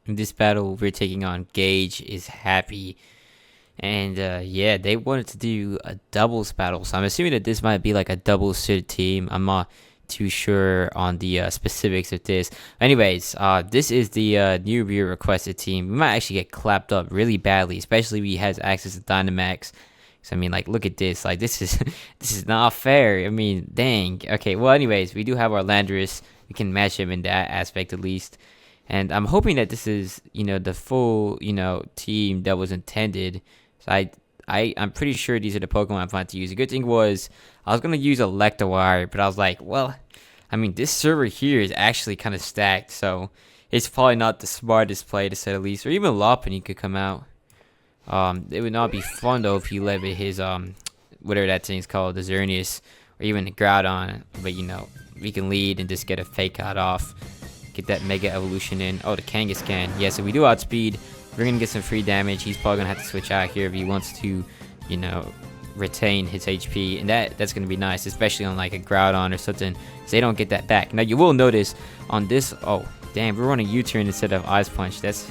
In this battle, we're taking on Gage is Happy. And yeah, they wanted to do a doubles battle. So I'm assuming that this might be like a double suited team. I'm not too sure on the specifics of this. Anyways, this is the new viewer requested team. We might actually get clapped up really badly, especially if he has access to Dynamax. So I mean, like, look at this. Like, this is this is not fair. I mean, dang. Okay. Well, anyways, we do have our Landorus. We can match him in that aspect at least. And I'm hoping that this is, the full, team that was intended. So I'm pretty sure these are the Pokemon I plan to use. The good thing was I was gonna use Electivire, but I was like, well, I mean, this server here is actually kind of stacked, so it's probably not the smartest play to say the least. Or even Lopunny could come out. It would not be fun though if he led with his whatever that thing's called, the Xerneas, or even the Groudon. But we can lead and just get a fake out off, get that Mega Evolution in. Oh, the Kangaskhan. Yeah, so we do outspeed. We're gonna get some free damage. He's probably gonna have to switch out here if he wants to, retain his HP, and that's gonna be nice, especially on like a Groudon or something, so they don't get that back. Now you will notice on this. Oh, damn, we're running U-turn instead of Ice Punch. It's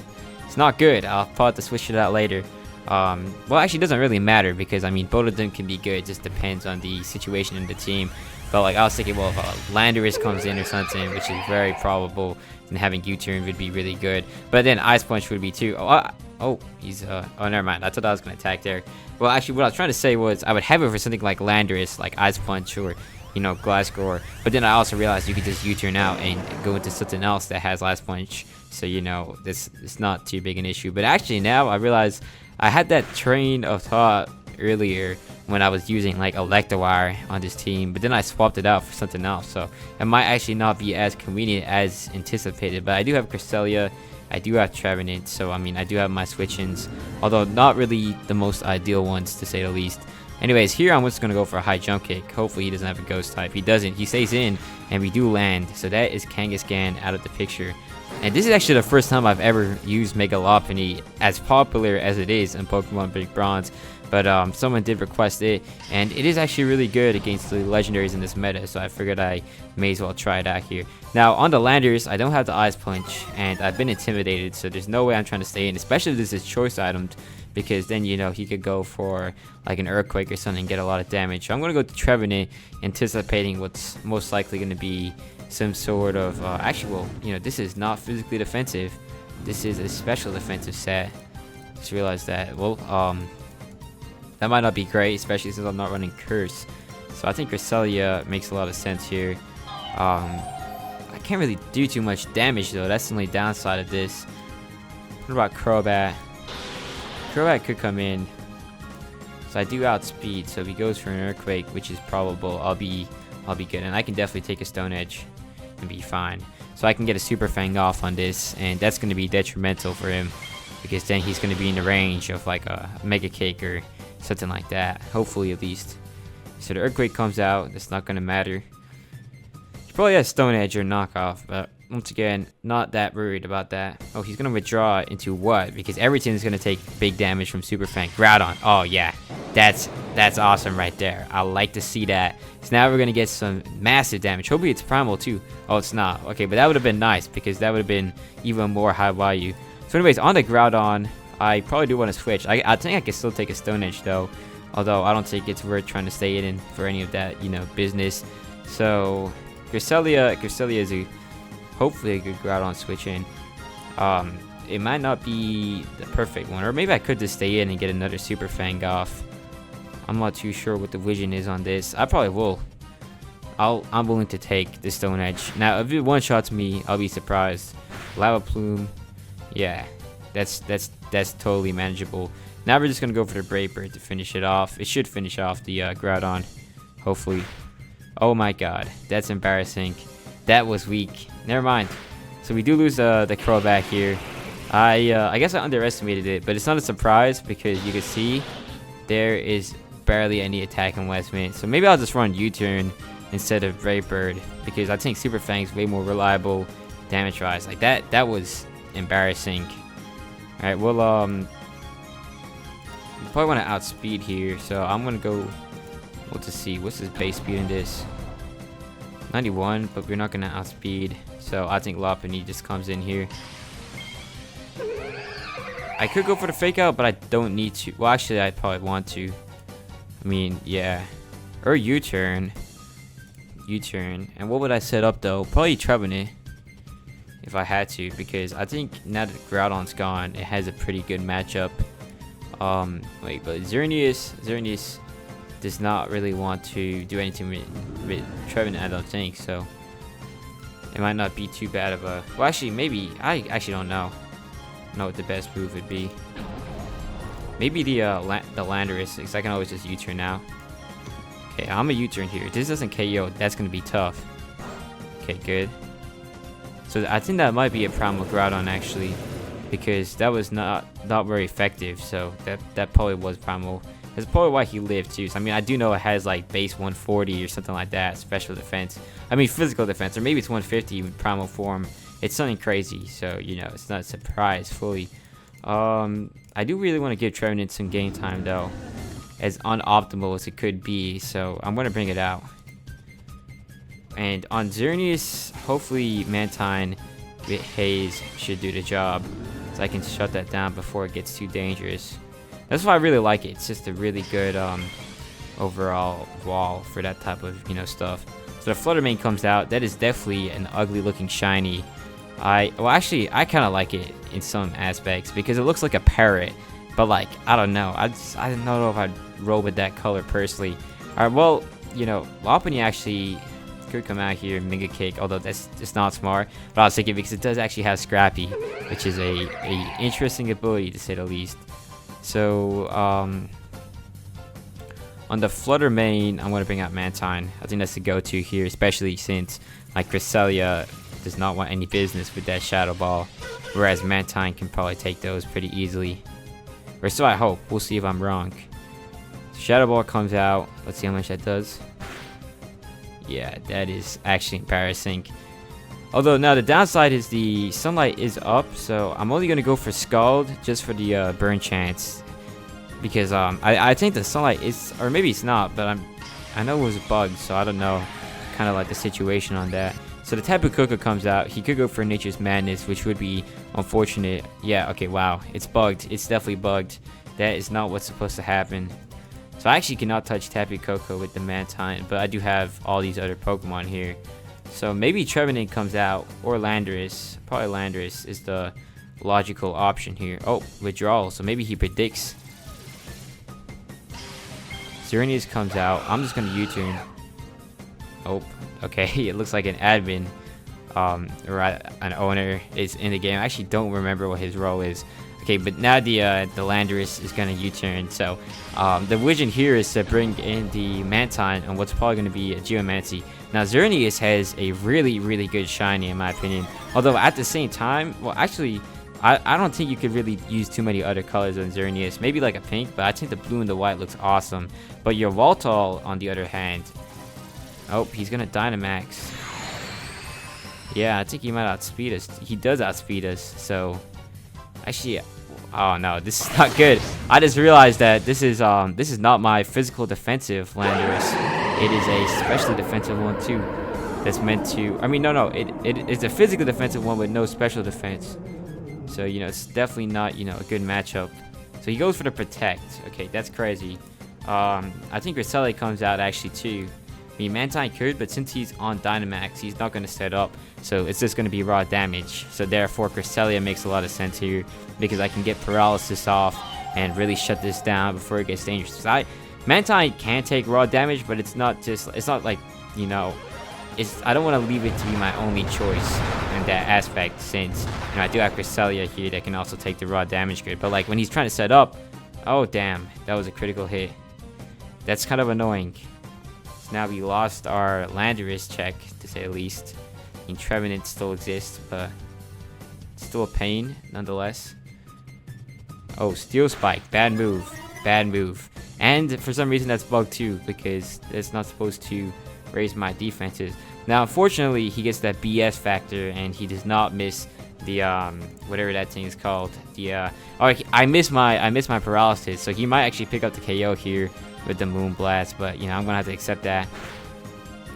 not good. I'll probably have to switch it out later. Well, actually, it doesn't really matter because I mean both of them can be good. It just depends on the situation in the team. But like I was thinking, well, if Landorus comes in or something, which is very probable, then having U-turn would be really good. But then Ice Punch would be too. Oh, he's oh, never mind. I thought I was gonna attack there. Well, actually, what I was trying to say was I would have it for something like Landorus, like Ice Punch or Glasgow. But then I also realized you could just U-turn out and go into something else that has Ice Punch. So this it's not too big an issue. But actually now I realize I had that train of thought earlier when I was using like Electivire on this team, but then I swapped it out for something else, so it might actually not be as convenient as anticipated. But I do have Cresselia, I do have Trevenant, so I mean I do have my switch-ins, although not really the most ideal ones to say the least. Anyways, here I'm just gonna go for a high jump kick. Hopefully he doesn't have a ghost type. He doesn't. He stays in, and we do land. So that is Kangaskhan out of the picture. And this is actually the first time I've ever used Mega Lopunny, as popular as it is in Pokemon Big Bronze. But someone did request it, and it is actually really good against the legendaries in this meta, so I figured I may as well try it out here. Now, on the Landers, I don't have the Ice Punch, and I've been intimidated, so there's no way I'm trying to stay in, especially if this is choice itemed, because then, he could go for like an Earthquake or something and get a lot of damage. So I'm going to go to Trevenant, anticipating what's most likely going to be some sort of, this is not physically defensive. This is a special defensive set. Just realized that. Well, that might not be great, especially since I'm not running Curse. So I think Cresselia makes a lot of sense here. I can't really do too much damage though. That's the only downside of this. What about Crobat? Crobat could come in. So I do outspeed. So if he goes for an Earthquake, which is probable, I'll be good. And I can definitely take a Stone Edge and be fine. So I can get a Super Fang off on this, and that's going to be detrimental for him, because then he's going to be in the range of like a Mega Cake or something like that, hopefully at least. So the Earthquake comes out, that's not going to matter. He probably has Stone Edge or Knockoff, but once again, not that worried about that. Oh, he's going to withdraw into what? Because everything is going to take big damage from Super Fang. Groudon. Oh yeah, that's awesome right there. I like to see that. So now we're going to get some massive damage. Hopefully it's Primal too. Oh, it's not. Okay, but that would have been nice, because that would have been even more high value. So anyways, on the Groudon, I probably do want to switch. I think I can still take a Stone Edge though, although I don't think it's worth trying to stay in for any of that, business. So Cresselia is hopefully a good Groudon switch in. It might not be the perfect one, or maybe I could just stay in and get another Super Fang off. I'm not too sure what the vision is on this. I probably will. I'm willing to take the Stone Edge. Now, if it one-shots me, I'll be surprised. Lava Plume, yeah. That's totally manageable. Now we're just gonna go for the Brave Bird to finish it off. It should finish off the Groudon, hopefully. Oh my god, that's embarrassing. That was weak. Never mind. So we do lose the Crobat here. I guess I underestimated it, but it's not a surprise because you can see there is barely any attack investment. So maybe I'll just run U-turn instead of Brave Bird, because I think Super Fang's way more reliable damage-wise. Like that was embarrassing. Alright, well, you probably want to outspeed here, so I'm going to go, well, to see, what's his base speed in this? 91, but we're not going to outspeed, so I think Lopunny just comes in here. I could go for the fake out, but I don't need to. Well, actually, I probably want to. I mean, yeah. Or U-turn. U-turn. And what would I set up, though? Probably Trevenant. If I had to. Because I think now that Groudon's gone, it has a pretty good matchup. Wait, but Xerneas does not really want to do anything with Trevenant, I don't think. So, it might not be too bad of a... Well, actually, maybe. I actually don't know. What the best move would be. Maybe the Landorus, because I can always just U-turn now. Okay, I'm a U-turn here. If this doesn't KO, that's gonna be tough. Okay, good. So I think that might be a problem with Groudon actually, because that was not very effective. So that probably was primal. That's probably why he lived too. So I mean, I do know it has like base 140 or something like that, special defense. I mean physical defense, or maybe it's 150 with primal form. It's something crazy, so you know it's not a surprise fully. I do really want to give Trevenant some game time though, as unoptimal as it could be. So I'm gonna bring it out. And on Xerneas, hopefully Mantine with Haze should do the job, so I can shut that down before it gets too dangerous. That's why I really like it. It's just a really good overall wall for that type of stuff. So the Flutter Mane comes out. That is definitely an ugly looking shiny. Well actually I kind of like it in some aspects because it looks like a parrot, but like I don't know, I don't know if I'd roll with that color personally. Alright, well Lopunny actually could come out here and Mega Cake, although that's just not smart, but I was thinking because it does actually have Scrappy, which is a interesting ability to say the least. So on the Flutter Mane, I'm going to bring out Mantine. I think that's the go-to here, especially since like Cresselia does not want any business with that Shadow Ball, whereas Mantine can probably take those pretty easily. Or so I hope. We'll see if I'm wrong. Shadow Ball comes out. Let's see how much that does. Yeah, that is actually embarrassing. Although now the downside is the sunlight is up, so I'm only gonna go for Scald just for the burn chance, because I think the sunlight is, or maybe it's not, but I know it was bugged, so I don't know, kind of like the situation on that. So the Tapu Koko comes out. He could go for Nature's Madness, which would be unfortunate. Yeah, okay, wow, it's bugged. It's definitely bugged. That is not what's supposed to happen. So I actually cannot touch Tapu Koko with the Mantine, but I do have all these other Pokemon here. So maybe Trevenant comes out, or Landorus. Probably Landorus is the logical option here. Oh, withdrawal. So maybe he predicts. Xerneas comes out. I'm just going to U-turn. Oh, okay. It looks like an admin or an owner is in the game. I actually don't remember what his role is. Okay, but now the Landorus is gonna U-turn. So the vision here is to bring in the Mantine on what's probably gonna be a Geomancy. Now Xerneas has a really good shiny in my opinion. Although at the same time, well actually, I don't think you could really use too many other colors on Xerneas. Maybe like a pink, but I think the blue and the white looks awesome. But your Voltol, on the other hand, oh, he's gonna Dynamax. Yeah, I think he might outspeed us. He does outspeed us. So actually, oh no, this is not good. I just realized that this is not my physical defensive Landorus. It is a specially defensive one too. That's meant to. I mean, no, it's a physical defensive one with no special defense. So it's definitely not a good matchup. So he goes for the Protect. Okay, that's crazy. I think Cresselia comes out actually too. I mean, Mantine could, but since he's on Dynamax, he's not going to set up. So it's just going to be raw damage. So therefore, Cresselia makes a lot of sense here, because I can get Paralysis off and really shut this down before it gets dangerous. Mantine can take raw damage, but it's not like, I don't want to leave it to be my only choice in that aspect, since I do have Cresselia here that can also take the raw damage grid. But like when he's trying to set up, oh damn, that was a critical hit. That's kind of annoying. So now we lost our Landorus check, to say the least. I mean, Trevenant still exists, but it's still a pain nonetheless. Oh, Steel Spike, bad move, bad move. And for some reason that's bugged too, because it's not supposed to raise my defenses. Now unfortunately he gets that BS factor and he does not miss the whatever that thing is called. The I miss my paralysis, so he might actually pick up the KO here with the Moon Blast, but I'm gonna have to accept that.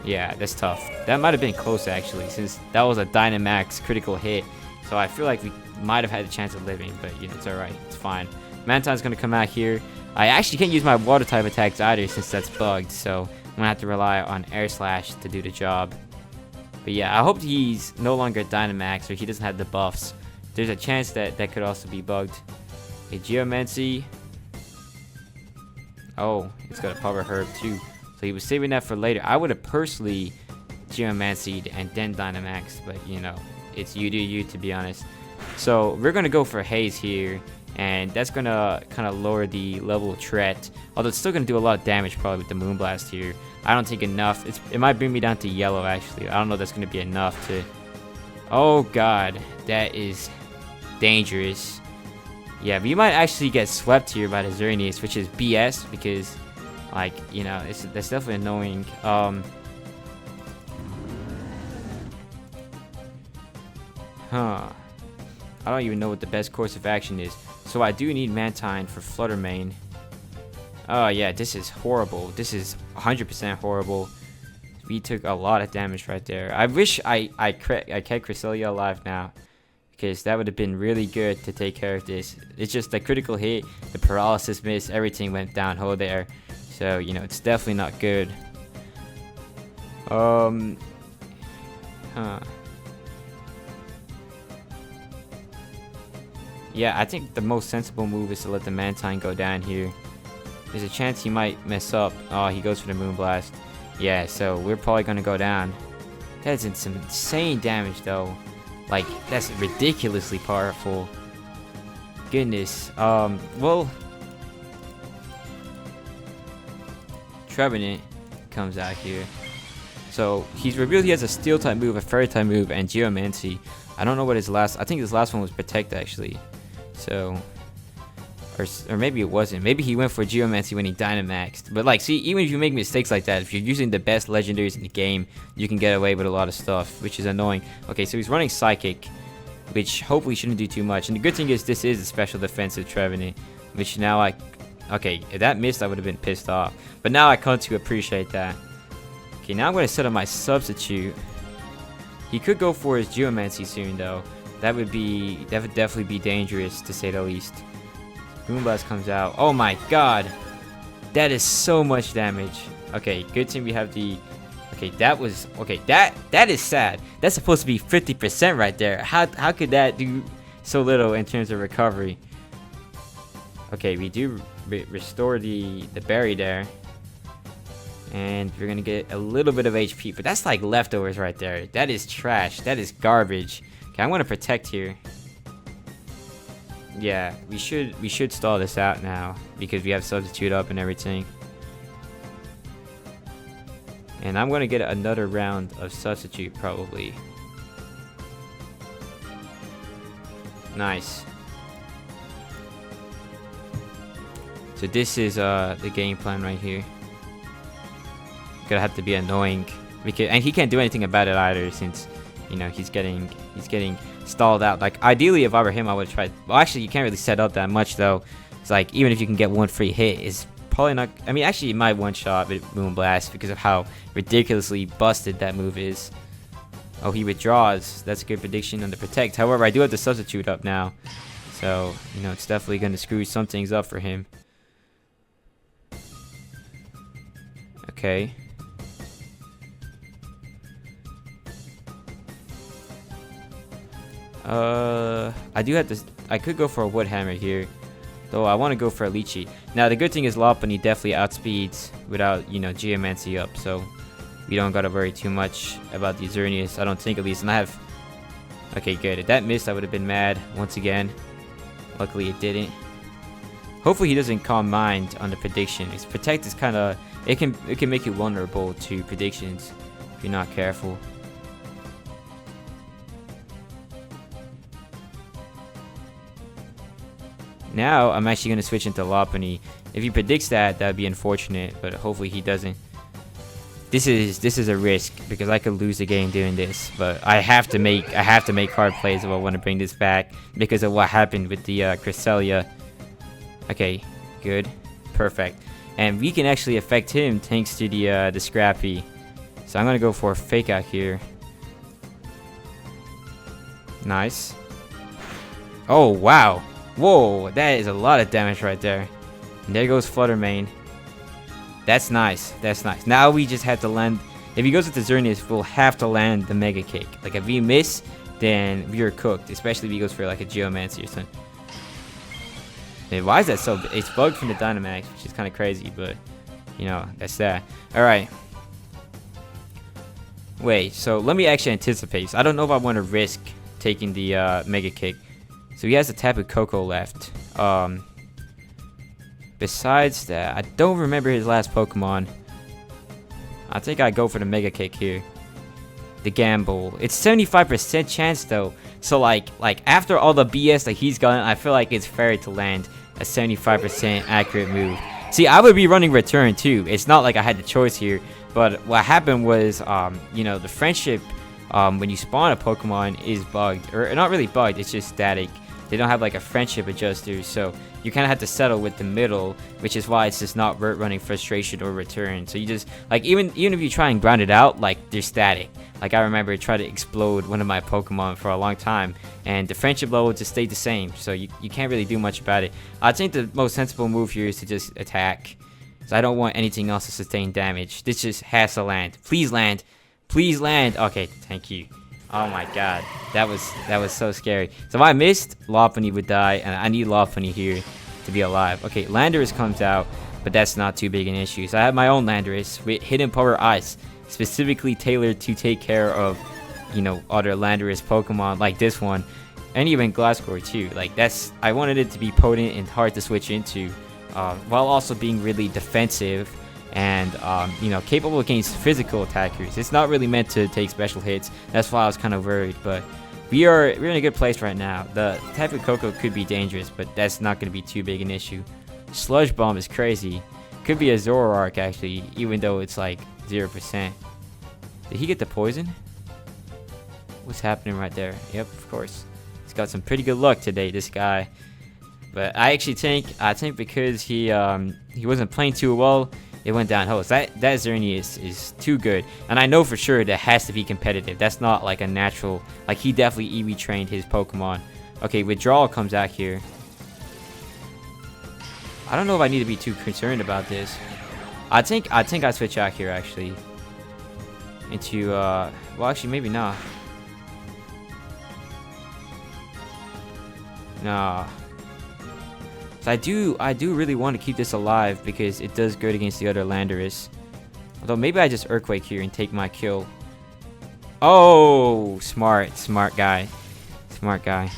Yeah, that's tough. That might have been close actually, since that was a Dynamax critical hit. So I feel like might have had a chance of living, but you know, it's alright. It's fine. Mantine's gonna come out here. I actually can't use my water type attacks either since that's bugged, so I'm gonna have to rely on Air Slash to do the job. But yeah, I hope he's no longer Dynamax or he doesn't have the buffs. There's a chance that that could also be bugged. Okay, Geomancy. Oh, it's got a Power Herb too. So he was saving that for later. I would have personally Geomancied and then Dynamax, but you know, it's you do you, to be honest. So we're gonna go for Haze here, and that's gonna kind of lower the level of threat. Although it's still gonna do a lot of damage probably with the Moonblast here. I don't think enough. It might bring me down to yellow actually. I don't know if that's gonna be enough to. Oh god, that is dangerous. Yeah, but you might actually get swept here by the Xerneas, which is BS because, like, you know, that's definitely annoying. I don't even know what the best course of action is. So I do need Mantine for Flutter Mane. Oh yeah, this is horrible. This is 100% horrible. We took a lot of damage right there. I wish I kept Cresselia alive now, because that would have been really good to take care of this. It's just the critical hit, the paralysis miss, everything went downhill there. So, you know, it's definitely not good. Yeah, I think the most sensible move is to let the Mantine go down here. There's a chance he might mess up. Oh, he goes for the Moonblast. Yeah, so we're probably gonna go down. That's some insane damage though. Like, that's ridiculously powerful. Goodness. Well, Trevenant comes out here. So he's revealed he has a Steel type move, a Fairy type move, and Geomancy. I don't know what his last. I think his last one was Protect actually. So, or maybe it wasn't. Maybe he went for Geomancy when he Dynamaxed. But like, see, even if you make mistakes like that, if you're using the best legendaries in the game, you can get away with a lot of stuff, which is annoying. Okay, so he's running Psychic, which hopefully shouldn't do too much. And the good thing is this is a special defensive Trevenant, which now okay, if that missed, I would have been pissed off. But now I come to appreciate that. Okay, now I'm going to set up my substitute. He could go for his Geomancy soon though. That would definitely be dangerous, to say the least. Moonblast comes out. Oh my god! That is so much damage. Okay, good thing we have the... Okay, that was... Okay, that is sad. That's supposed to be 50% right there. How could that do so little in terms of recovery? Okay, we do restore the berry there. And we're gonna get a little bit of HP. But that's like leftovers right there. That is trash. That is garbage. Okay, I'm gonna Protect here. Yeah, we should stall this out now because we have Substitute up and everything. And I'm gonna get another round of Substitute probably. Nice. So this is the game plan right here. Gonna have to be annoying because, and he can't do anything about it either since, you know, he's getting stalled out. Like, ideally, if I were him, I would try. Well, actually, you can't really set up that much though. It's like, even if you can get one free hit, it's probably not. I mean, actually, you might one shot with Moonblast because of how ridiculously busted that move is. Oh, he withdraws. That's a good prediction on the Protect. However, I do have the Substitute up now, so you know it's definitely gonna screw some things up for him. Okay. I do have this. I could go for a Wood Hammer here, though I want to go for a Lychee. Now the good thing is Lopunny definitely outspeeds without, you know, Geomancy up, so we don't gotta worry too much about the Xerneas, I don't think, at least. And I have. Okay, good. If that missed, I would have been mad once again. Luckily, it didn't. Hopefully, he doesn't Calm Mind on the prediction. His Protect is kind of. It can make you vulnerable to predictions if you're not careful. Now I'm actually gonna switch into Lopunny. If he predicts that, that'd be unfortunate, but hopefully he doesn't. This is a risk because I could lose the game doing this, but I have to make hard plays if I want to bring this back because of what happened with the Cresselia. Okay, good, perfect, and we can actually affect him thanks to the Scrappy. So I'm gonna go for a Fake Out here. Nice. Oh, wow. Whoa, that is a lot of damage right there. And there goes Flutter Mane. That's nice. That's nice. Now we just have to land. If he goes with the Xerneas, we'll have to land the Mega Kick. Like, if we miss, then we're cooked. Especially if he goes for, like, a Geomancy or something. And why is that so? It's bugged from the Dynamax, which is kind of crazy, but, you know, that's that. Alright. Wait, so let me actually anticipate. So I don't know if I want to risk taking the Mega Kick. So he has a Tapu Koko left. Besides that, I don't remember his last Pokemon. I think I go for the Mega Kick here. The gamble. It's 75% chance though. So like after all the BS that he's gotten, I feel like it's fair to land a 75% accurate move. See, I would be running Return too. It's not like I had the choice here. But what happened was, you know, the friendship, when you spawn a Pokemon is bugged. Or not really bugged, it's just static. They don't have like a friendship adjuster, so you kind of have to settle with the middle, which is why it's just not running Frustration or Return. So you just, like, even if you try and grind it out, like, they're static. Like, I remember I tried to explode one of my Pokemon for a long time, and the friendship level just stayed the same, so you can't really do much about it. I think the most sensible move here is to just attack. So I don't want anything else to sustain damage. This just has to land. Please land. Please land. Okay, thank you. Oh my god. That was so scary. So if I missed, Lopunny would die, and I need Lopunny here to be alive. Okay, Landorus comes out, but that's not too big an issue. So I have my own Landorus with Hidden Power Ice, specifically tailored to take care of, you know, other Landorus Pokemon like this one, and even Glasgow too. Like, that's, I wanted it to be potent and hard to switch into, while also being really defensive and you know, capable against physical attackers. It's not really meant to take special hits. That's why I was kind of worried, but we're in a good place right now. The Tapu Koko could be dangerous, but that's not going to be too big an issue. Sludge Bomb is crazy. Could be a Zoroark actually, even though it's like 0%. Did he get the poison? What's happening right there? Yep, of course. He's got some pretty good luck today, this guy. But I actually think because he wasn't playing too well, it went downhill. So that Xerneas is too good, and I know for sure that has to be competitive. That's not like a natural. Like, he definitely EV trained his Pokemon. Okay, Withdrawal comes out here. I don't know if I need to be too concerned about this. I think I switch out here actually into well, actually maybe not. Nah. So I do really want to keep this alive because it does good against the other Landorus. Although maybe I just Earthquake here and take my kill. Oh, smart guy. Smart guy.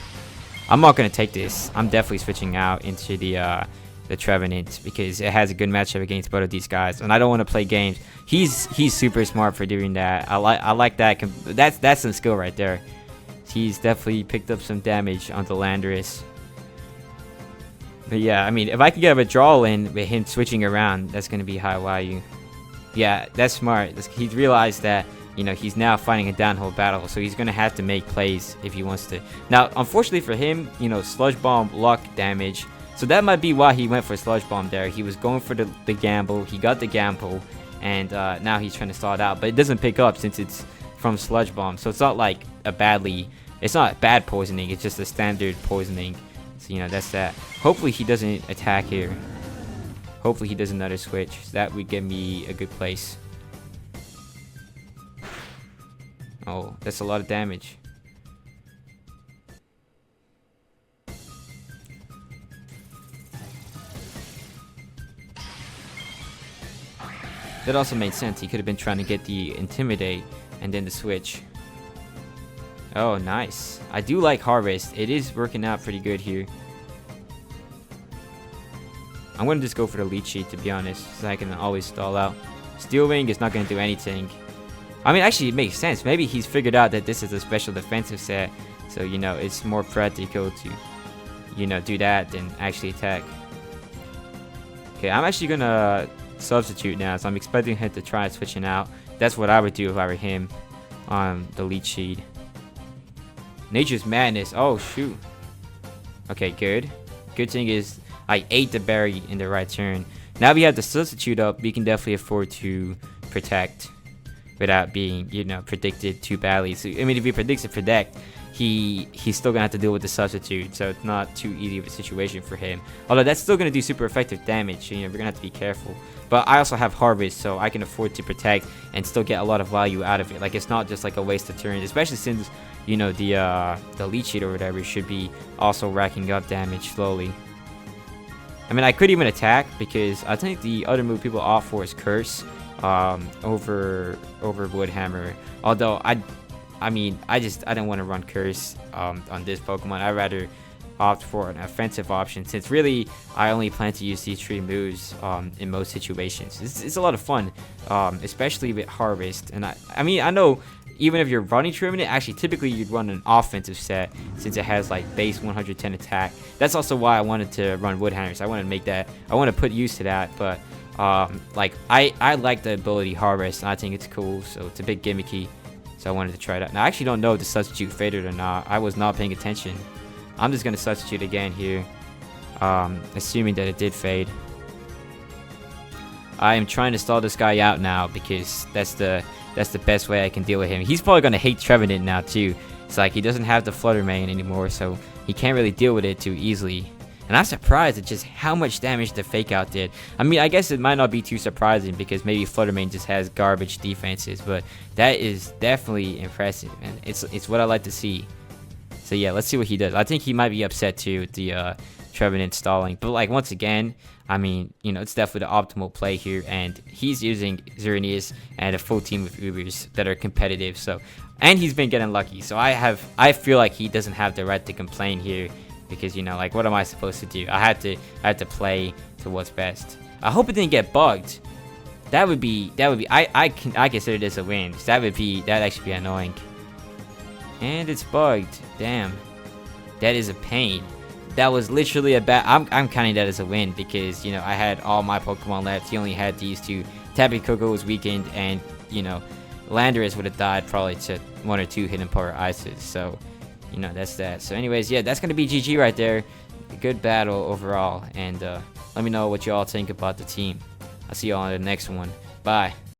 I'm not gonna take this. I'm definitely switching out into the Trevenant because it has a good matchup against both of these guys, and I don't want to play games. He's super smart for doing that. I like that. That's some skill right there. He's definitely picked up some damage on the Landorus. But yeah, I mean, if I could get a withdrawal in with him switching around, that's going to be high value. Yeah, that's smart. He's realized that, you know, he's now fighting a downhill battle, so he's going to have to make plays if he wants to. Now, unfortunately for him, you know, Sludge Bomb luck damage. So that might be why he went for Sludge Bomb there. He was going for the gamble. He got the gamble, and now he's trying to stall it out. But it doesn't pick up since it's from Sludge Bomb. So it's not like it's not bad poisoning. It's just a standard poisoning. So, you know, that's that. Hopefully he doesn't attack here. Hopefully he does another switch. So that would give me a good place. Oh, that's a lot of damage. That also made sense. He could have been trying to get the Intimidate and then the switch. Oh, nice. I do like Harvest. It is working out pretty good here. I'm going to just go for the Leech Sheet, to be honest, so I can always stall out. Steel Wing is not going to do anything. I mean, actually, it makes sense. Maybe he's figured out that this is a special defensive set, so, you know, it's more practical to, you know, do that than actually attack. Okay, I'm actually going to substitute now, so I'm expecting him to try switching out. That's what I would do if I were him on the Leech Sheet. Nature's Madness. Oh, shoot. Okay, good. Good thing is I ate the berry in the right turn. Now we have the substitute up. We can definitely afford to protect without being, you know, predicted too badly. So, I mean, if we predict, he's still gonna have to deal with the substitute, so it's not too easy of a situation for him. Although that's still gonna do super effective damage, we're gonna have to be careful. But I also have Harvest, so I can afford to protect and still get a lot of value out of it. Like, it's not just like a waste of turns, especially since the leech sheet or whatever should be also racking up damage slowly. I mean, I could even attack because I think the other move people opt for is Curse over Woodhammer. Although I don't want to run Curse on this Pokemon. I'd rather opt for an offensive option, since really I only plan to use these 3 moves in most situations. It's a lot of fun, especially with Harvest. And I know even if you're running Trevenant, actually typically you'd run an offensive set since it has like base 110 attack. That's also why I wanted to run Woodhammers. I want to make that, I want to put use to that. But like I like the ability Harvest, and I think it's cool, so it's a bit gimmicky, so I wanted to try that. Now I actually don't know if the substitute faded or not. I was not paying attention. I'm just gonna substitute again here, assuming that it did fade. I am trying to stall this guy out now because that's the best way I can deal with him. He's probably gonna hate Trevenant now too. It's like he doesn't have the Flutter Mane anymore, so he can't really deal with it too easily. And I'm surprised at just how much damage the Fake Out did. I mean, I guess it might not be too surprising because maybe Flutter Mane just has garbage defenses, but that is definitely impressive, and it's what I like to see. So yeah, let's see what he does. I think he might be upset too with the Trevenant stalling. But like, once again, I mean, it's definitely the optimal play here. And he's using Xerneas and a full team of Ubers that are competitive. So, and he's been getting lucky. So I feel like he doesn't have the right to complain here, because like, what am I supposed to do? I had to play to what's best. I hope it didn't get bugged. That would be I consider this a win. That'd actually be annoying. And it's bugged. Damn. That is a pain. That was literally a bad... I'm counting that as a win because, I had all my Pokemon left. He only had these 2. Tappy Coco was weakened, and, Landorus would have died probably to 1 or 2 Hidden Power Ices. So, that's that. So anyways, yeah, that's going to be GG right there. A good battle overall. And let me know what you all think about the team. I'll see you all on the next one. Bye.